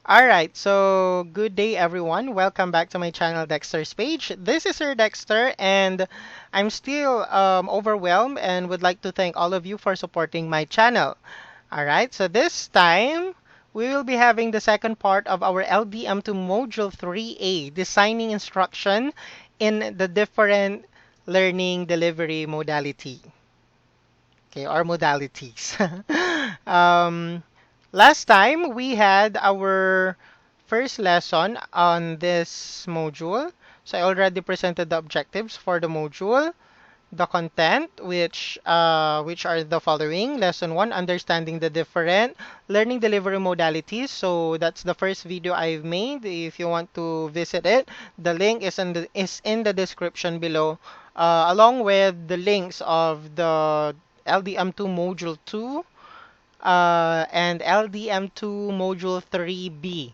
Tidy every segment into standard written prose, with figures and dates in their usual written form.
Alright, so good day everyone. Welcome back to my channel Dexter's Page. This is Sir Dexter and I'm still overwhelmed and would like to thank all of you for supporting my channel. Alright, so this time we will be having the second part of our LDM2 Module 3A, Designing Instruction in the Different Learning Delivery Modality. Okay, or modalities. um, Last time we had our first lesson on this module. So I already presented the objectives for the module, the content, which are the following. Lesson 1, understanding the different learning delivery modalities. So that's the first video I've made. If you want to visit it, the link is in the description below, along with the links of the LDM2 Module 2 and LDM2 Module 3B.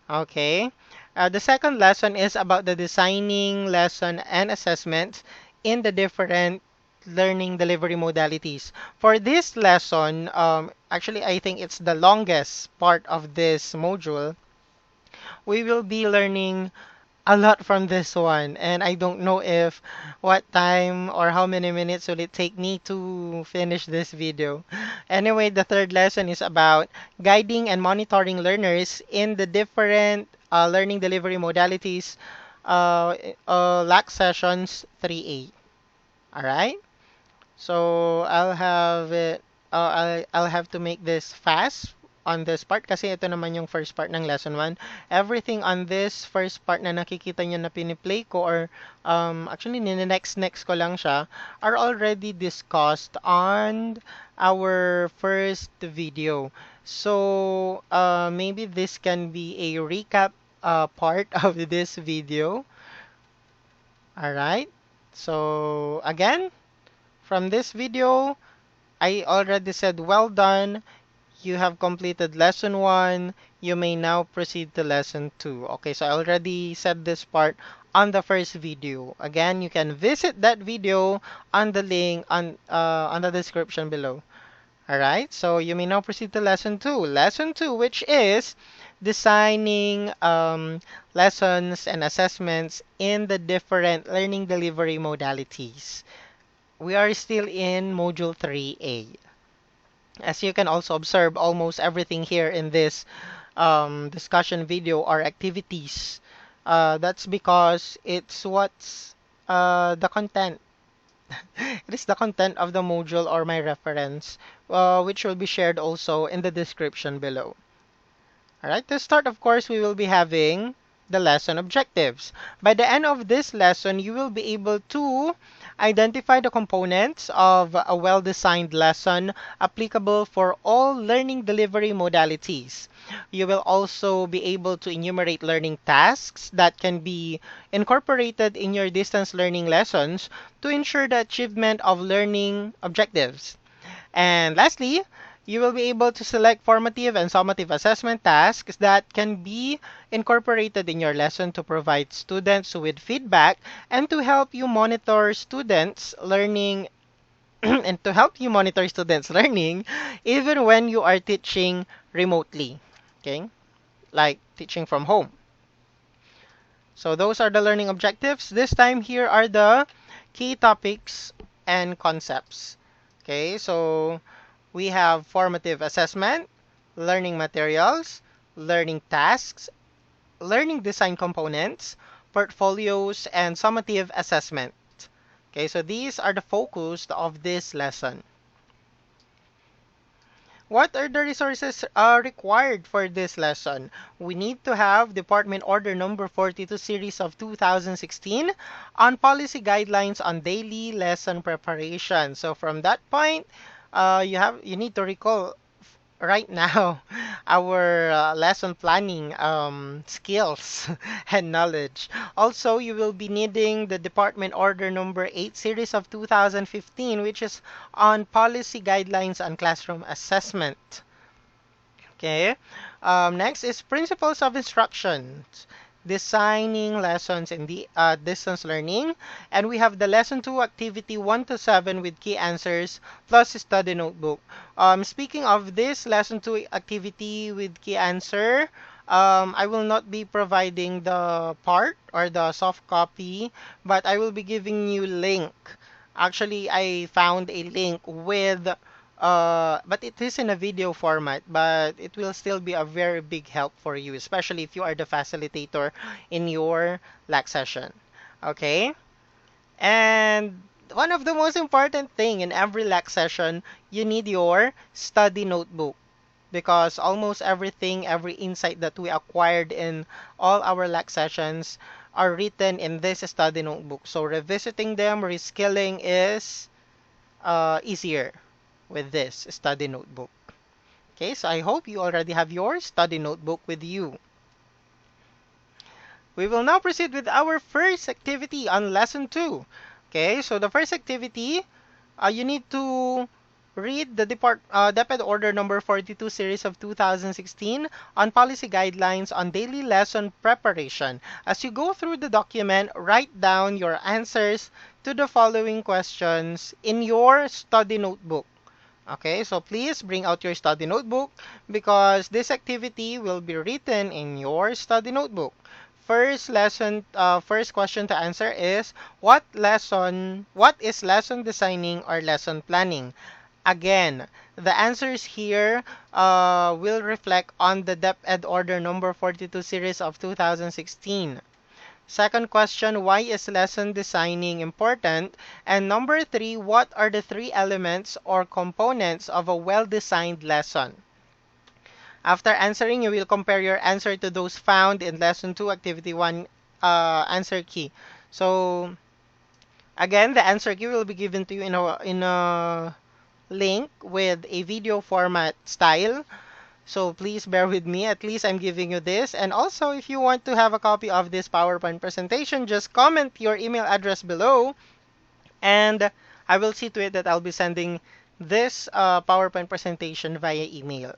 Okay. The second lesson is about the designing lesson and assessment in the different learning delivery modalities. For this lesson, actually, I think it's the longest part of this module. We will be learning a lot from this one, and I don't know if what time or how many minutes will it take me to finish this video. Anyway, the third lesson is about guiding and monitoring learners in the different learning delivery modalities, LAC sessions 3A. All right. So I'll have to make this fast on this part kasi ito naman yung first part ng lesson 1. Everything on this first part na nakikita nyo na piniplay ko or actually next ko lang siya are already discussed on our first video. So maybe this can be a recap part of this video. Alright. So again, from this video, I already said well done. You have completed lesson 1. You may now proceed to lesson 2. Okay, so I already said this part on the first video. Again, you can visit that video on the link on the description below. Alright, so you may now proceed to lesson 2. Lesson 2, which is designing lessons and assessments in the different learning delivery modalities. We are still in Module 3A. As you can also observe, almost everything here in this discussion video are activities. That's because it's what's the content. It is the content of the module or my reference, which will be shared also in the description below. Alright, to start, of course, we will be having the lesson objectives. By the end of this lesson, you will be able to identify the components of a well-designed lesson applicable for all learning delivery modalities. You will also be able to enumerate learning tasks that can be incorporated in your distance learning lessons to ensure the achievement of learning objectives. And lastly, you will be able to select formative and summative assessment tasks that can be incorporated in your lesson to provide students with feedback and to help you monitor students learning and to help you monitor students learning even when you are teaching remotely, okay? Like teaching from home. So those are the learning objectives. This time here are the key topics and concepts. Okay, so we have formative assessment, learning materials, learning tasks, learning design components, portfolios, and summative assessment. Okay, so these are the focus of this lesson. What are the resources required for this lesson? We need to have Department Order Number 42 Series of 2016 on policy guidelines on daily lesson preparation. So from that point, you need to recall right now our lesson planning skills and knowledge. Also, you will be needing the Department Order Number 8 Series of 2015, which is on policy guidelines on classroom assessment. Okay. Next is principles of instruction, designing lessons in the distance learning, and we have the lesson 2 activity 1 to 7 with key answers plus study notebook. Speaking of this lesson 2 activity with key answer, I will not be providing the part or the soft copy, but I will be giving you link. Actually, I found a link with, but it is in a video format, but it will still be a very big help for you, especially if you are the facilitator in your LAC session. Okay? And one of the most important thing in every LAC session, you need your study notebook because almost everything, every insight that we acquired in all our LAC sessions are written in this study notebook. So revisiting them, reskilling is easier with this study notebook. Okay, so I hope you already have your study notebook with you. We will now proceed with our first activity on lesson 2. Okay, so the first activity, you need to read the DepEd Order number 42 series of 2016 on policy guidelines on daily lesson preparation. As you go through the document, write down your answers to the following questions in your study notebook. Okay, so please bring out your study notebook because this activity will be written in your study notebook. First question to answer is what is lesson designing or lesson planning? Again, the answers here will reflect on the DepEd Order number 42 series of 2016. Second question, why is lesson designing important? And number 3, what are the 3 elements or components of a well-designed lesson? After answering, you will compare your answer to those found in lesson 2, activity 1 answer key. So again, the answer key will be given to you in a link with a video format style. So please bear with me. At least I'm giving you this. And also, if you want to have a copy of this PowerPoint presentation, just comment your email address below. And I will see to it that I'll be sending this PowerPoint presentation via email.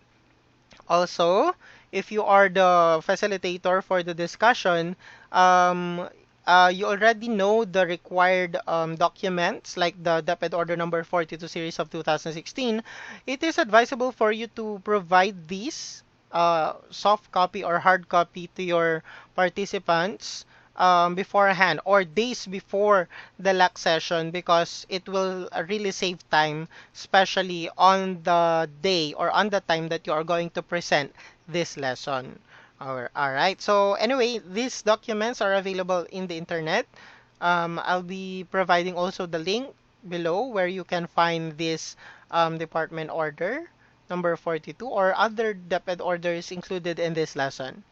Also, if you are the facilitator for the discussion, you already know the required documents like the DepEd Order number 42 series of 2016. It is advisable for you to provide these soft copy or hard copy to your participants beforehand or days before the LAC session because it will really save time, especially on the day or on the time that you are going to present this lesson. Alright, so anyway, these documents are available in the internet. I'll be providing also the link below where you can find this department order number 42 or other DepEd orders included in this lesson.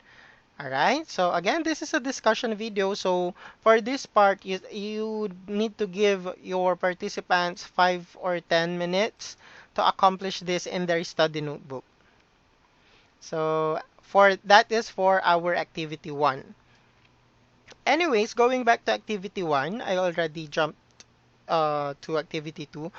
Alright, so again, this is a discussion video. So for this part, you need to give your participants 5 or 10 minutes to accomplish this in their study notebook. So that is for our activity 1. Anyways, going back to activity 1, I already jumped to activity 2.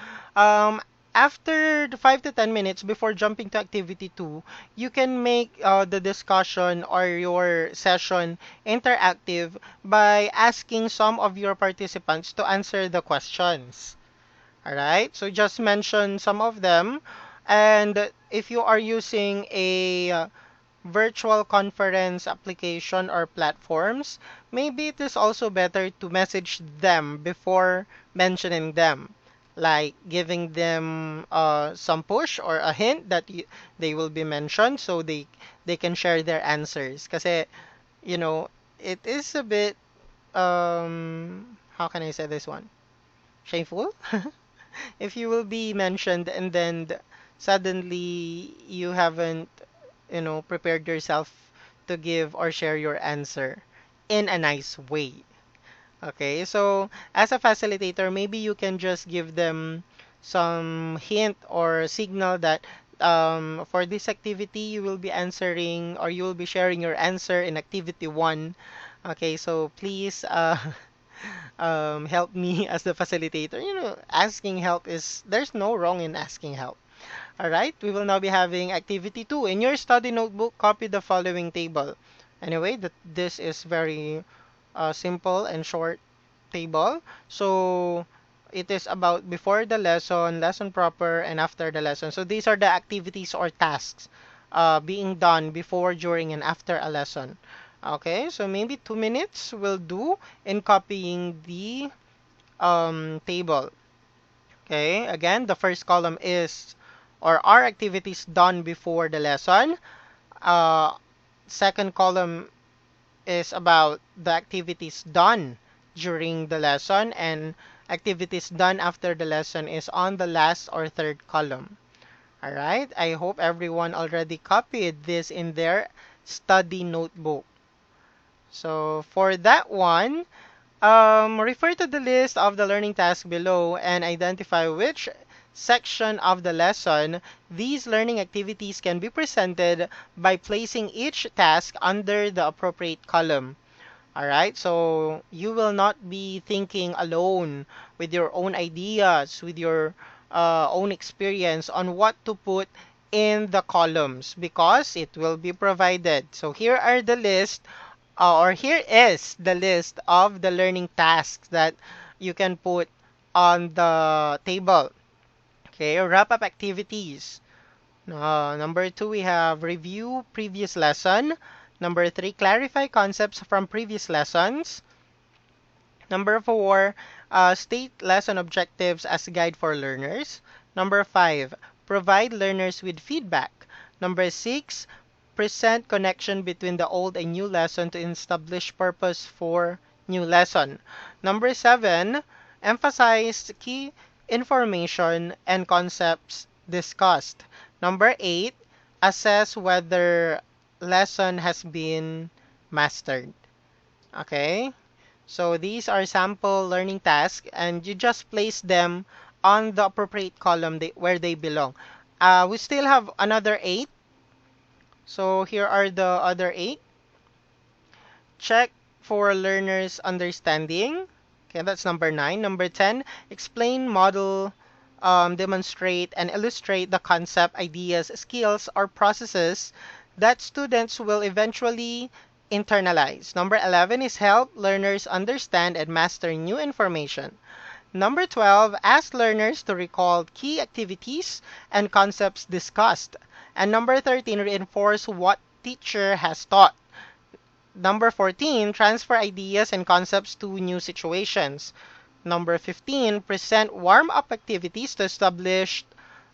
After the 5 to 10 minutes before jumping to activity 2, you can make the discussion or your session interactive by asking some of your participants to answer the questions. Alright, so just mention some of them. And if you are using a virtual conference application or platforms, maybe it is also better to message them before mentioning them, like giving them some push or a hint that they will be mentioned so they can share their answers. Kasi, you know, it is a bit, how can I say this one? Shameful? If you will be mentioned and then suddenly you haven't prepared yourself to give or share your answer in a nice way. Okay, so as a facilitator, maybe you can just give them some hint or signal that for this activity, you will be answering or you will be sharing your answer in activity 1. Okay, so please help me as the facilitator. Asking help there's no wrong in asking help. Alright, we will now be having activity 2. In your study notebook, copy the following table. Anyway, this is very simple and short table. So, it is about before the lesson, lesson proper, and after the lesson. So, these are the activities or tasks being done before, during, and after a lesson. Okay, so maybe 2 minutes will do in copying the table. Okay, again, the first column is or are activities done before the lesson. Uh, Second column is about the activities done during the lesson, and activities done after the lesson is on the last or third column. All right, I hope everyone already copied this in their study notebook. So for that one, refer to the list of the learning tasks below and identify which section of the lesson these learning activities can be presented by placing each task under the appropriate column. Alright, so you will not be thinking alone with your own ideas, with your own experience on what to put in the columns because it will be provided. So here are the list, or here is the list of the learning tasks that you can put on the table. Okay, wrap up activities. Number 2, we have review previous lesson. Number 3, clarify concepts from previous lessons. Number 4, state lesson objectives as a guide for learners. Number 5, provide learners with feedback. Number 6, present connection between the old and new lesson to establish purpose for new lesson. Number 7, emphasize key information and concepts discussed. Number 8, assess whether lesson has been mastered. Okay? So these are sample learning tasks, and you just place them on the appropriate column where they belong. We still have another 8. So here are the other 8. Check for learners' understanding. Okay, that's number 9. Number 10, explain, model, demonstrate, and illustrate the concept, ideas, skills, or processes that students will eventually internalize. Number 11 is help learners understand and master new information. Number 12, ask learners to recall key activities and concepts discussed. And number 13, reinforce what teacher has taught. Number 14, transfer ideas and concepts to new situations. Number 15, present warm-up activities to establish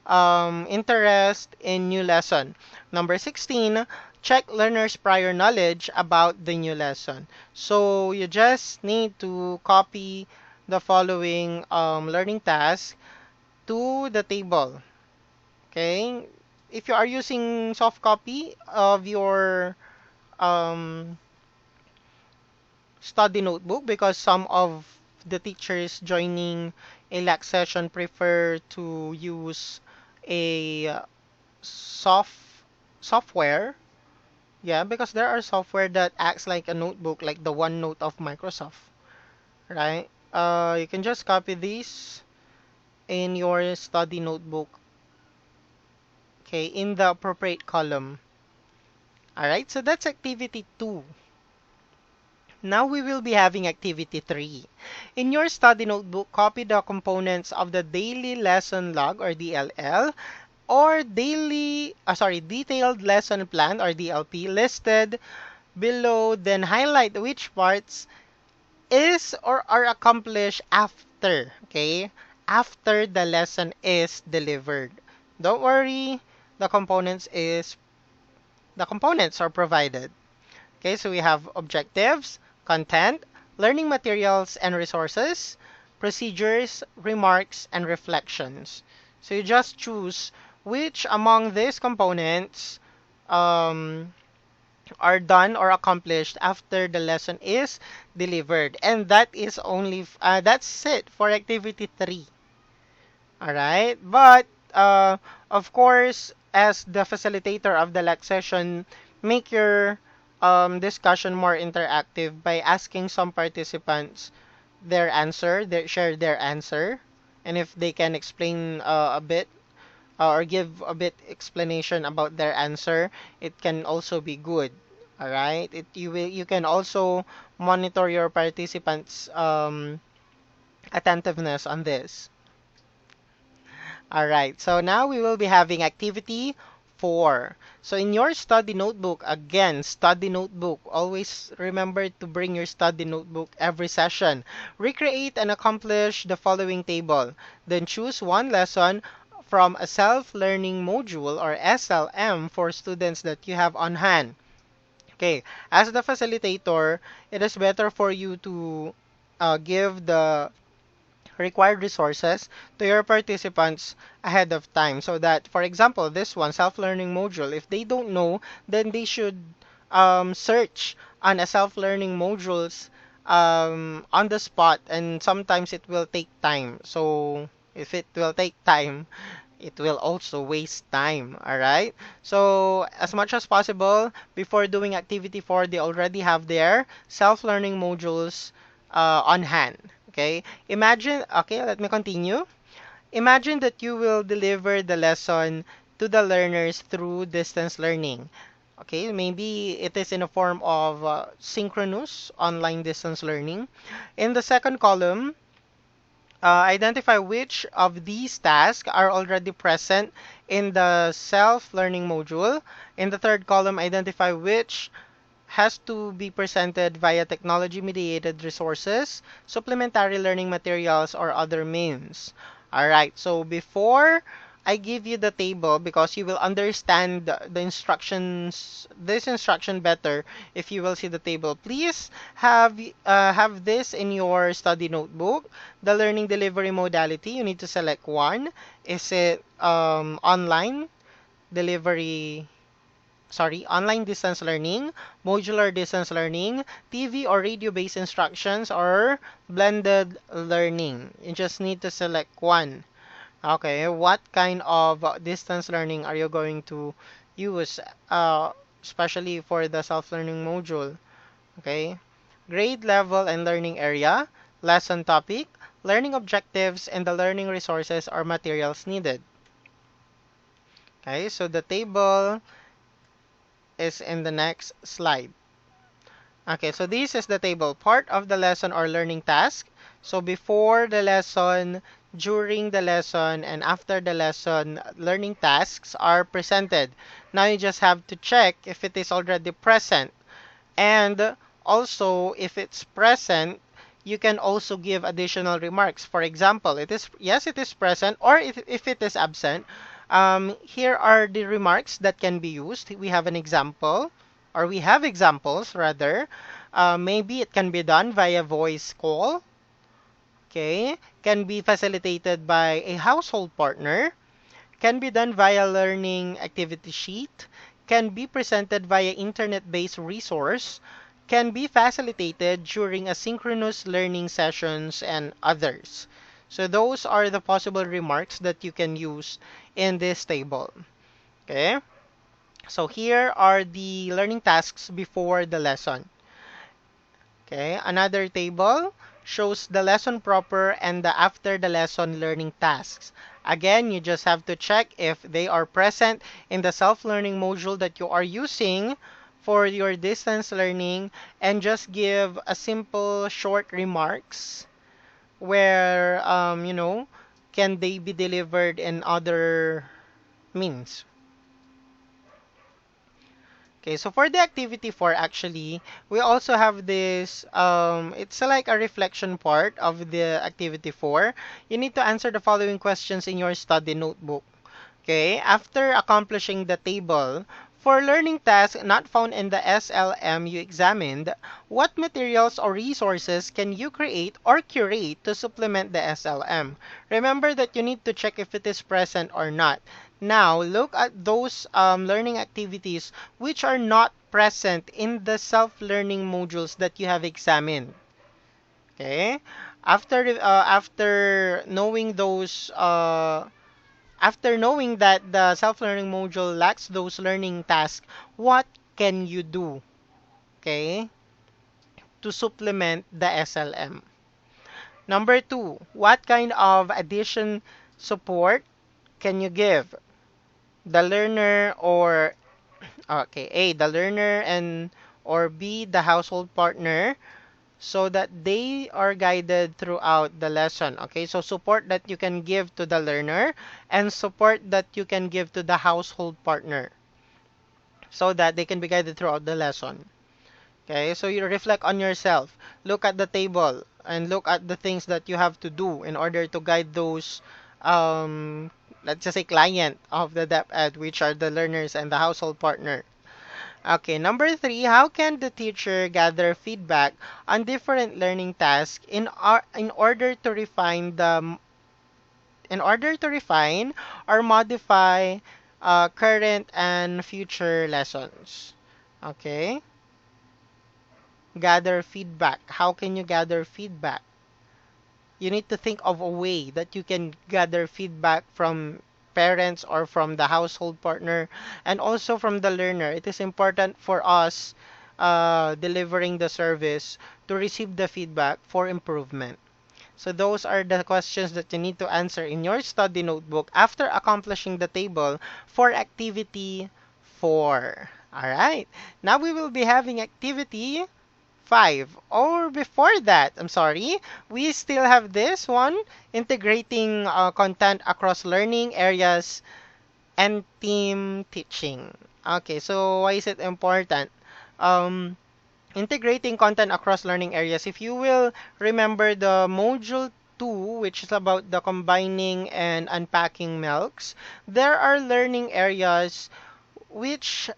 interest in new lesson. Number 16, check learners' prior knowledge about the new lesson. So you just need to copy the following learning tasks to the table. Okay? If you are using soft copy of your um, study notebook, because some of the teachers joining a LAC session prefer to use a soft software. Yeah, because there are software that acts like a notebook, like the OneNote of Microsoft, right? You can just copy these in your study notebook, okay, in the appropriate column. All right, so that's activity 2. Now we will be having activity 3. In your study notebook, copy the components of the daily lesson log or DLL or detailed lesson plan or DLP listed below, then highlight which parts is or are accomplished after, okay? After the lesson is delivered. Don't worry, the components are provided. Okay, so we have objectives, content, learning materials and resources, procedures, remarks, and reflections. So you just choose which among these components um, are done or accomplished after the lesson is delivered. And that is that's it for activity 3. All right, but of course, as the facilitator of the LAC session, make your discussion more interactive by asking some participants share their answer, and if they can explain a bit or give a bit explanation about their answer, it can also be good. All right, you can also monitor your participants' attentiveness on this. All right, so now we will be having activity 4. So in your study notebook, again, study notebook, always remember to bring your study notebook every session. Recreate and accomplish the following table. Then choose one lesson from a self-learning module or SLM for students that you have on hand. Okay, as the facilitator, it is better for you to give the required resources to your participants ahead of time so that, for example, this one, self-learning module, if they don't know, then they should search on a self-learning modules on the spot, and sometimes it will take time. So if it will take time, it will also waste time. All right, so as much as possible before doing activity 4, they already have their self-learning modules on hand. Okay, imagine, okay, let me continue. Imagine that you will deliver the lesson to the learners through distance learning. Okay, maybe it is in a form of synchronous online distance learning. In the second column, identify which of these tasks are already present in the self-learning module. In the third column, identify which has to be presented via technology-mediated resources, supplementary learning materials, or other means. All right, so before I give you the table, because you will understand the instructions, this instruction better if you will see the table, please have this in your study notebook. The learning delivery modality, you need to select one. Is it online delivery? Sorry, online distance learning, modular distance learning, TV or radio-based instructions, or blended learning. You just need to select one. Okay, what kind of distance learning are you going to use, especially for the self-learning module? Okay, grade level and learning area, lesson topic, learning objectives, and the learning resources or materials needed. Okay, so the table is in the next slide. Okay, so this is the table, part of the lesson or learning task. So before the lesson, during the lesson, and after the lesson, learning tasks are presented. Now you just have to check if it is already present. And also, if it's present, you can also give additional remarks. For example, it is, yes, it is present, or if it is absent, here are the remarks that can be used. We have an example, or we have examples rather. Maybe it can be done via voice call. Okay, can be facilitated by a household partner, can be done via learning activity sheet, can be presented via internet-based resource, can be facilitated during asynchronous learning sessions, and others. So those are the possible remarks that you can use in this table. Okay, so here are the learning tasks before the lesson. Okay, another table shows the lesson proper and the after the lesson learning tasks. Again, you just have to check if they are present in the self-learning module that you are using for your distance learning, and just give a simple short remarks where, can they be delivered in other means. Okay, so for the activity 4, actually, we also have this, it's like a reflection part of the activity 4. You need to answer the following questions in your study notebook. Okay, after accomplishing the table, for learning tasks not found in the SLM you examined, what materials or resources can you create or curate to supplement the SLM? Remember that you need to check if it is present or not. Now, look at those learning activities which are not present in the self-learning modules that you have examined. Okay? After knowing those after knowing that the self-learning module lacks those learning tasks, what can you do, okay, to supplement the SLM? Number 2, what kind of addition support can you give? The learner, or, okay, A, the learner, and or B, the household partner, so that they are guided throughout the lesson. Okay, so support that you can give to the learner and support that you can give to the household partner so that they can be guided throughout the lesson. Okay, so you reflect on yourself, look at the table, and look at the things that you have to do in order to guide those, um, let's just say, client of the DepEd, which are the learners and the household partner. Okay, number three, how can the teacher gather feedback on different learning tasks in order to refine or modify current and future lessons? Okay, gather feedback. How can you gather feedback? You need to think of a way that you can gather feedback from parents or from the household partner and also from the learner. It is important for us delivering the service to receive the feedback for improvement. So those are the questions that you need to answer in your study notebook after accomplishing the table for activity 4. All right. Now we will be having activity 5. Or before that, I'm sorry, we still have this one, integrating content across learning areas and team teaching. Okay, so why is it important? Um, Integrating content across learning areas. If you will remember the module 2, which is about the combining and unpacking MELCs, there are learning areas which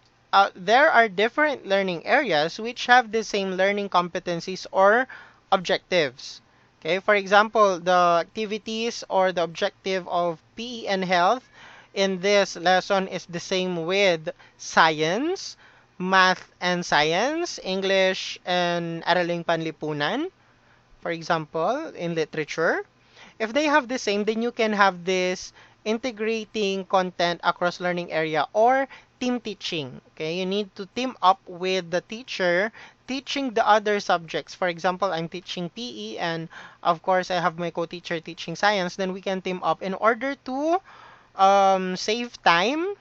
there are different learning areas which have the same learning competencies or objectives. Okay, for example, the activities or the objective of PE and health in this lesson is the same with science, math and science, English and Araling Panlipunan, for example, in literature. If they have the same, then you can have this integrating content across learning area or team teaching. Okay, you need to team up with the teacher teaching the other subjects. For example, I'm teaching PE and of course I have my co-teacher teaching science. Then we can team up in order to save time.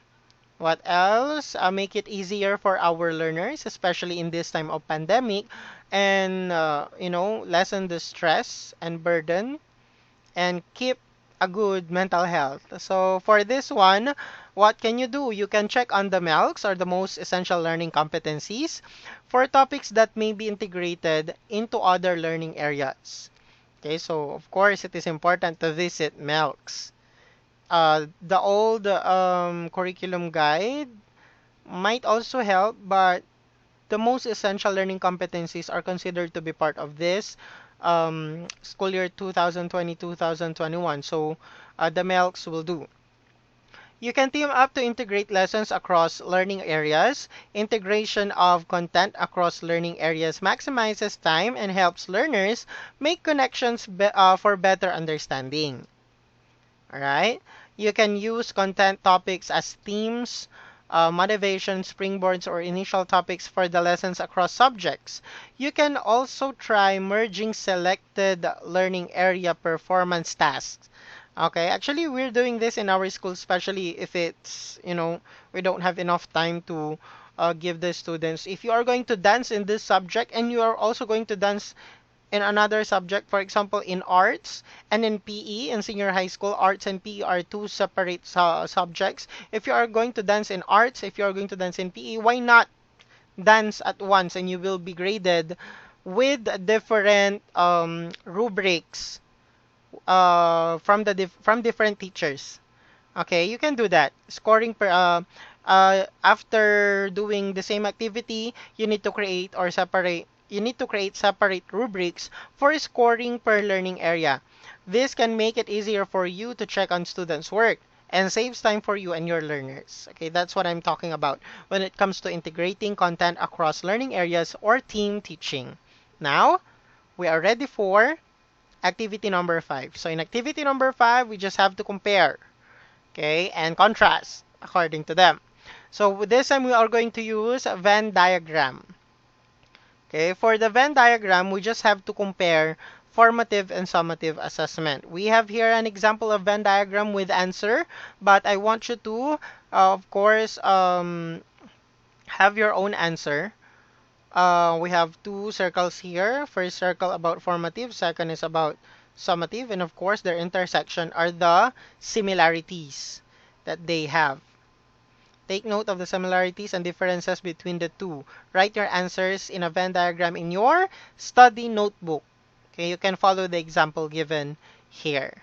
What else? Make it easier for our learners, especially in this time of pandemic, and lessen the stress and burden and keep a good mental health. So for this one, what can you do? You can check on the MELCs or the most essential learning competencies for topics that may be integrated into other learning areas. Okay, so of course it is important to visit MELCs. The old curriculum guide might also help, but the most essential learning competencies are considered to be part of this school year 2020-2021. So the MELCs will do. You can team up to integrate lessons across learning areas. Integration of content across learning areas maximizes time and helps learners make connections for better understanding. All right. You can use content topics as themes, motivation, springboards, or initial topics for the lessons across subjects. You can also try merging selected learning area performance tasks. Okay, actually, we're doing this in our school, especially if it's, we don't have enough time to give the students. If you are going to dance in this subject and you are also going to dance in another subject, for example, in arts and in PE in senior high school, arts and PE are two separate subjects. If you are going to dance in arts, if you are going to dance in PE, why not dance at once and you will be graded with different rubrics from different teachers. Okay, you can do that. Scoring per after doing the same activity, you need to create separate rubrics for scoring per learning area. This can make it easier for you to check on students' work and saves time for you and your learners. Okay, that's what I'm talking about when it comes to integrating content across learning areas or team teaching. Now, we are ready for activity number 5. So in activity number 5, we just have to compare, okay, and contrast according to them. So with this time, we are going to use a Venn diagram. Okay, for the Venn diagram, we just have to compare formative and summative assessment. We have here an example of Venn diagram with answer, but I want you to, of course, have your own answer We have two circles here. First circle about formative, second is about summative, and of course their intersection are the similarities that they have. Take note of the similarities and differences between the two. Write your answers in a Venn diagram in your study notebook. Okay, you can follow the example given here.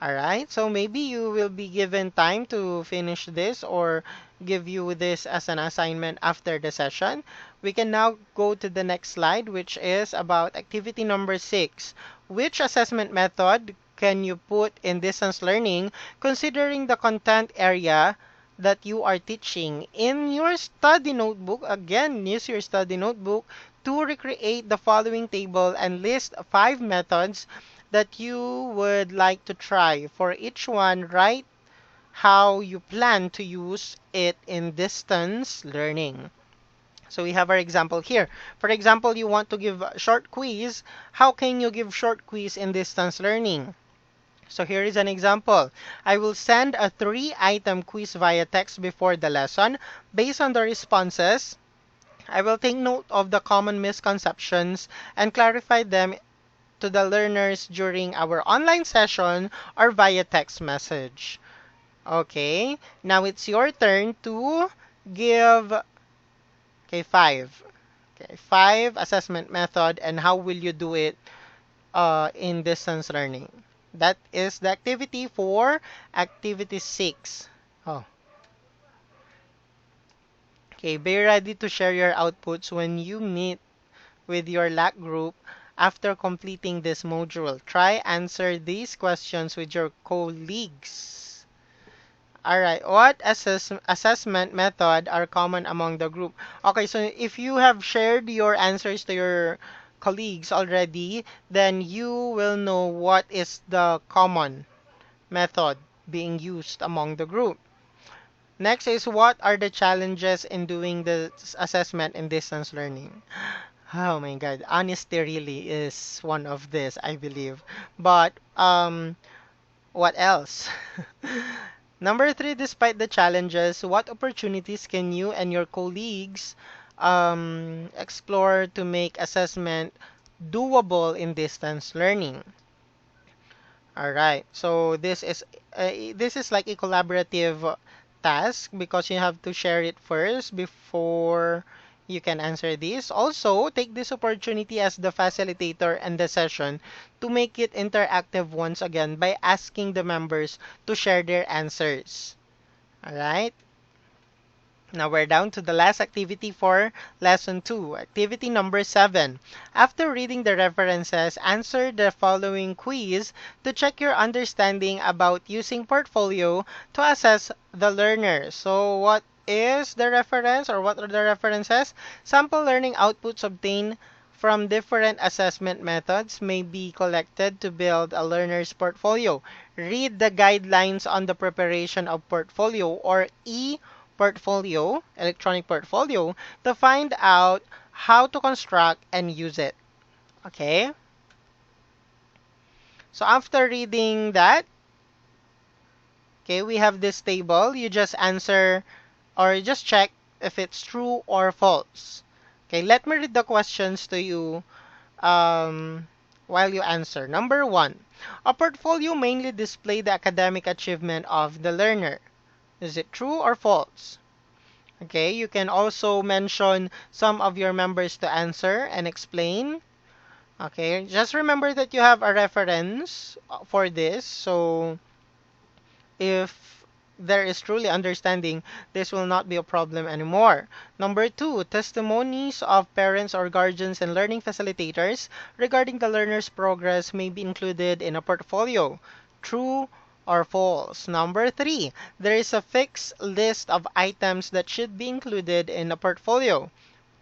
Alright, so maybe you will be given time to finish this or give you this as an assignment after the session. We can now go to the next slide, which is about activity number 6. Which assessment method can you put in distance learning considering the content area that you are teaching? In your study notebook, again, use your study notebook to recreate the following table and list 5 methods that you would like to try. For each one, write how you plan to use it in distance learning. So we have our example here. For example, you want to give a short quiz. How can you give short quiz in distance learning? So here is an example. I will send a 3-item quiz via text before the lesson. Based on the responses, I will take note of the common misconceptions and clarify them to the learners during our online session or via text message. Okay, now it's your turn to give, okay, 5. Okay, 5 assessment method and how will you do it in distance learning. That is the activity for activity 6. Oh, okay, be ready to share your outputs when you meet with your LAC group after completing this module. Try answer these questions with your colleagues. Alright, what assessment method are common among the group? Okay, so if you have shared your answers to your colleagues already, then you will know what is the common method being used among the group. Next is what are the challenges in doing the assessment in distance learning? Oh my God, honesty really is one of this, I believe. But what else? Number 3, despite the challenges, what opportunities can you and your colleagues explore to make assessment doable in distance learning? All right. So this is like a collaborative task because you have to share it first before you can answer this. Also, take this opportunity as the facilitator and the session to make it interactive once again by asking the members to share their answers. All right. Now we're down to the last activity for lesson 2, activity number 7. After reading the references, answer the following quiz to check your understanding about using portfolio to assess the learner. So what is the reference or what are the references? Sample learning outputs obtained from different assessment methods may be collected to build a learner's portfolio. Read the guidelines on the preparation of portfolio or portfolio, electronic portfolio, to find out how to construct and use it. Okay? So after reading that, okay, we have this table. You just answer or you just check if it's true or false. Okay, let me read the questions to you while you answer. Number 1, a portfolio mainly display the academic achievement of the learner. Is it true or false? Okay, you can also mention some of your members to answer and explain. Okay, just remember that you have a reference for this. So if there is truly understanding, this will not be a problem anymore. Number 2, testimonies of parents or guardians and learning facilitators regarding the learner's progress may be included in a portfolio. True or false? Number 3, there is a fixed list of items that should be included in a portfolio.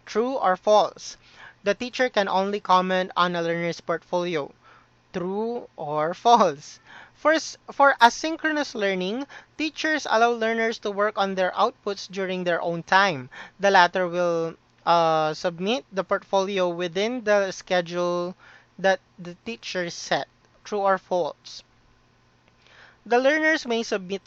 True or false? The teacher can only comment on a learner's portfolio. True or false? First, for asynchronous learning, teachers allow learners to work on their outputs during their own time. The latter will submit the portfolio within the schedule that the teacher set. True or false? The learners may submit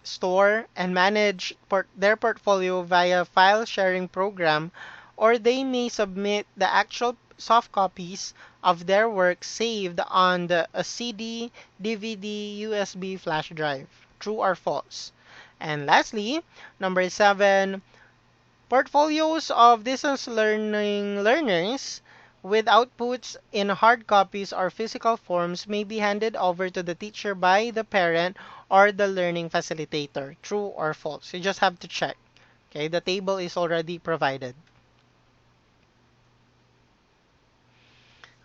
store, and manage their portfolio via file sharing program, or they may submit the actual soft copies of their work saved on a CD, DVD, USB flash drive. True or false? And lastly, number 7, portfolios of distance learning learners with outputs in hard copies or physical forms may be handed over to the teacher by the parent or the learning facilitator. True or false? You just have to check. Okay, the table is already provided.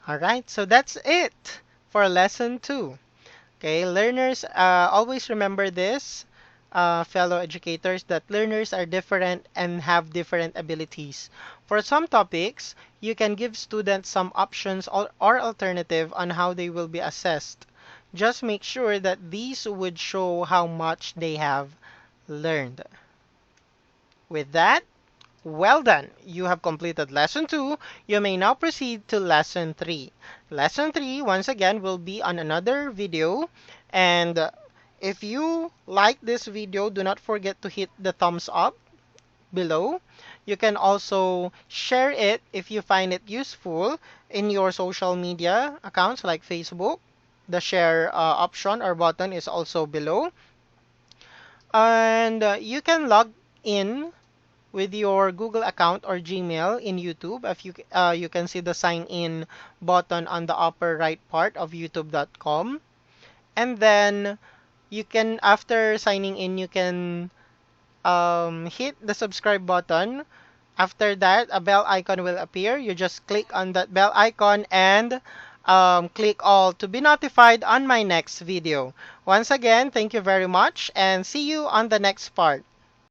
All right, so that's it for lesson 2. Okay, learners, always remember this, fellow educators, that learners are different and have different abilities. For some topics, you can give students some options or alternative on how they will be assessed. Just make sure that these would show how much they have learned. With that, well done! You have completed lesson 2. You may now proceed to lesson 3. Lesson 3, once again, will be on another video. And if you like this video, do not forget to hit the thumbs up below. You can also share it if you find it useful in your social media accounts like Facebook. The share option or button is also below. And you can log in with your Google account or Gmail in YouTube. If you can see the sign in button on the upper right part of youtube.com. And then you can, after signing in, you can hit the subscribe button. After that, a bell icon will appear. You just click on that bell icon and click all to be notified on my next video. Once again, thank you very much and see you on the next part.